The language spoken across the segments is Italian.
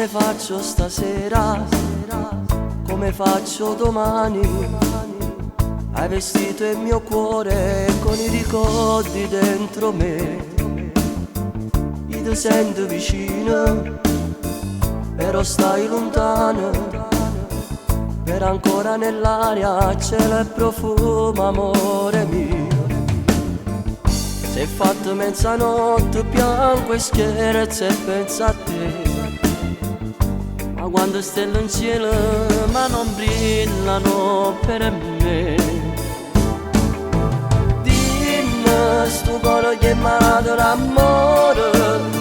Come faccio stasera, come faccio domani? Hai vestito il mio cuore con i ricordi dentro me. Io ti sento vicino, però stai lontano. Per ancora nell'aria c'è il profumo, amore mio. Se è fatto mezzanotte, piango e scherzo e penso a te. Ma quando stelle in cielo, ma non brillano per me. Dimmi, sto cuore che mi ha dato l'amore,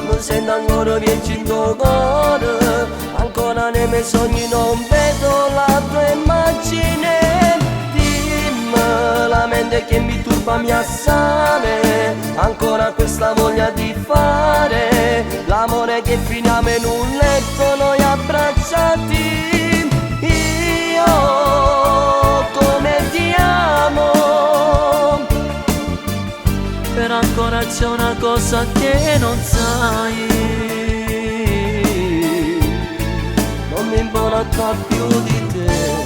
mi sento ancora viaggi in tuo cuore. Ancora nei miei sogni non vedo la tua immagine. Dimmi, la mente che mi turba mi assale, ancora questa voglia di fare l'amore che finiamo in un letto noi abbracciati. Io come ti amo, però ancora c'è una cosa che non sai. Non mi importa più di te.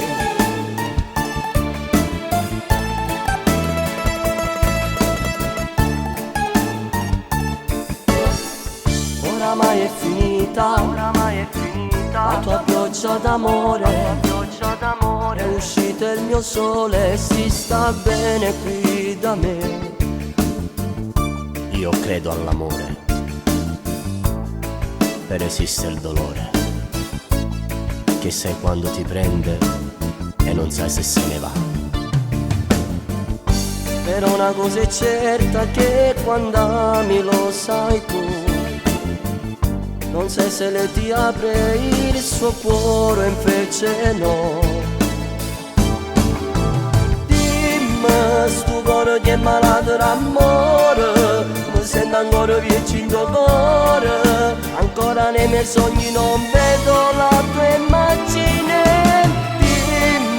Oramai è finita la tua pioggia d'amore. È uscito il mio sole e si sta bene qui da me. Io credo all'amore, per esiste il dolore, che sai quando ti prende e non sai se se ne va. Però una cosa è certa, che quando ami lo sai tu, non sai se lei ti apre il suo cuore, invece no. Dimmi, sto cuore che è malato d'amore, mi sento ancora viaggi in tuo cuore. Ancora nei miei sogni non vedo la tua immagine. Dimmi,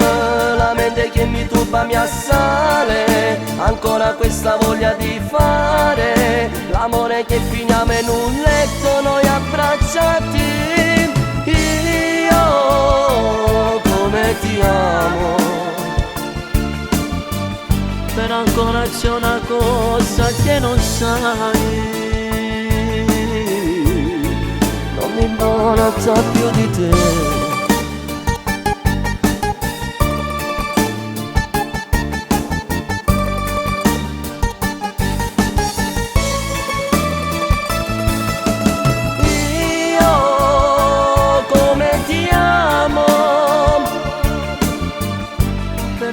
la mente che mi turba mi assale, ancora questa voglia di fare l'amore che finiamo in un letto noi abbracciati. Io come ti amo, però ancora c'è una cosa che non sai. Non mi importa più di te.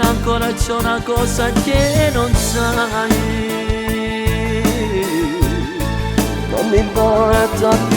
Ancora c'è una cosa che non sai. Non mi importa più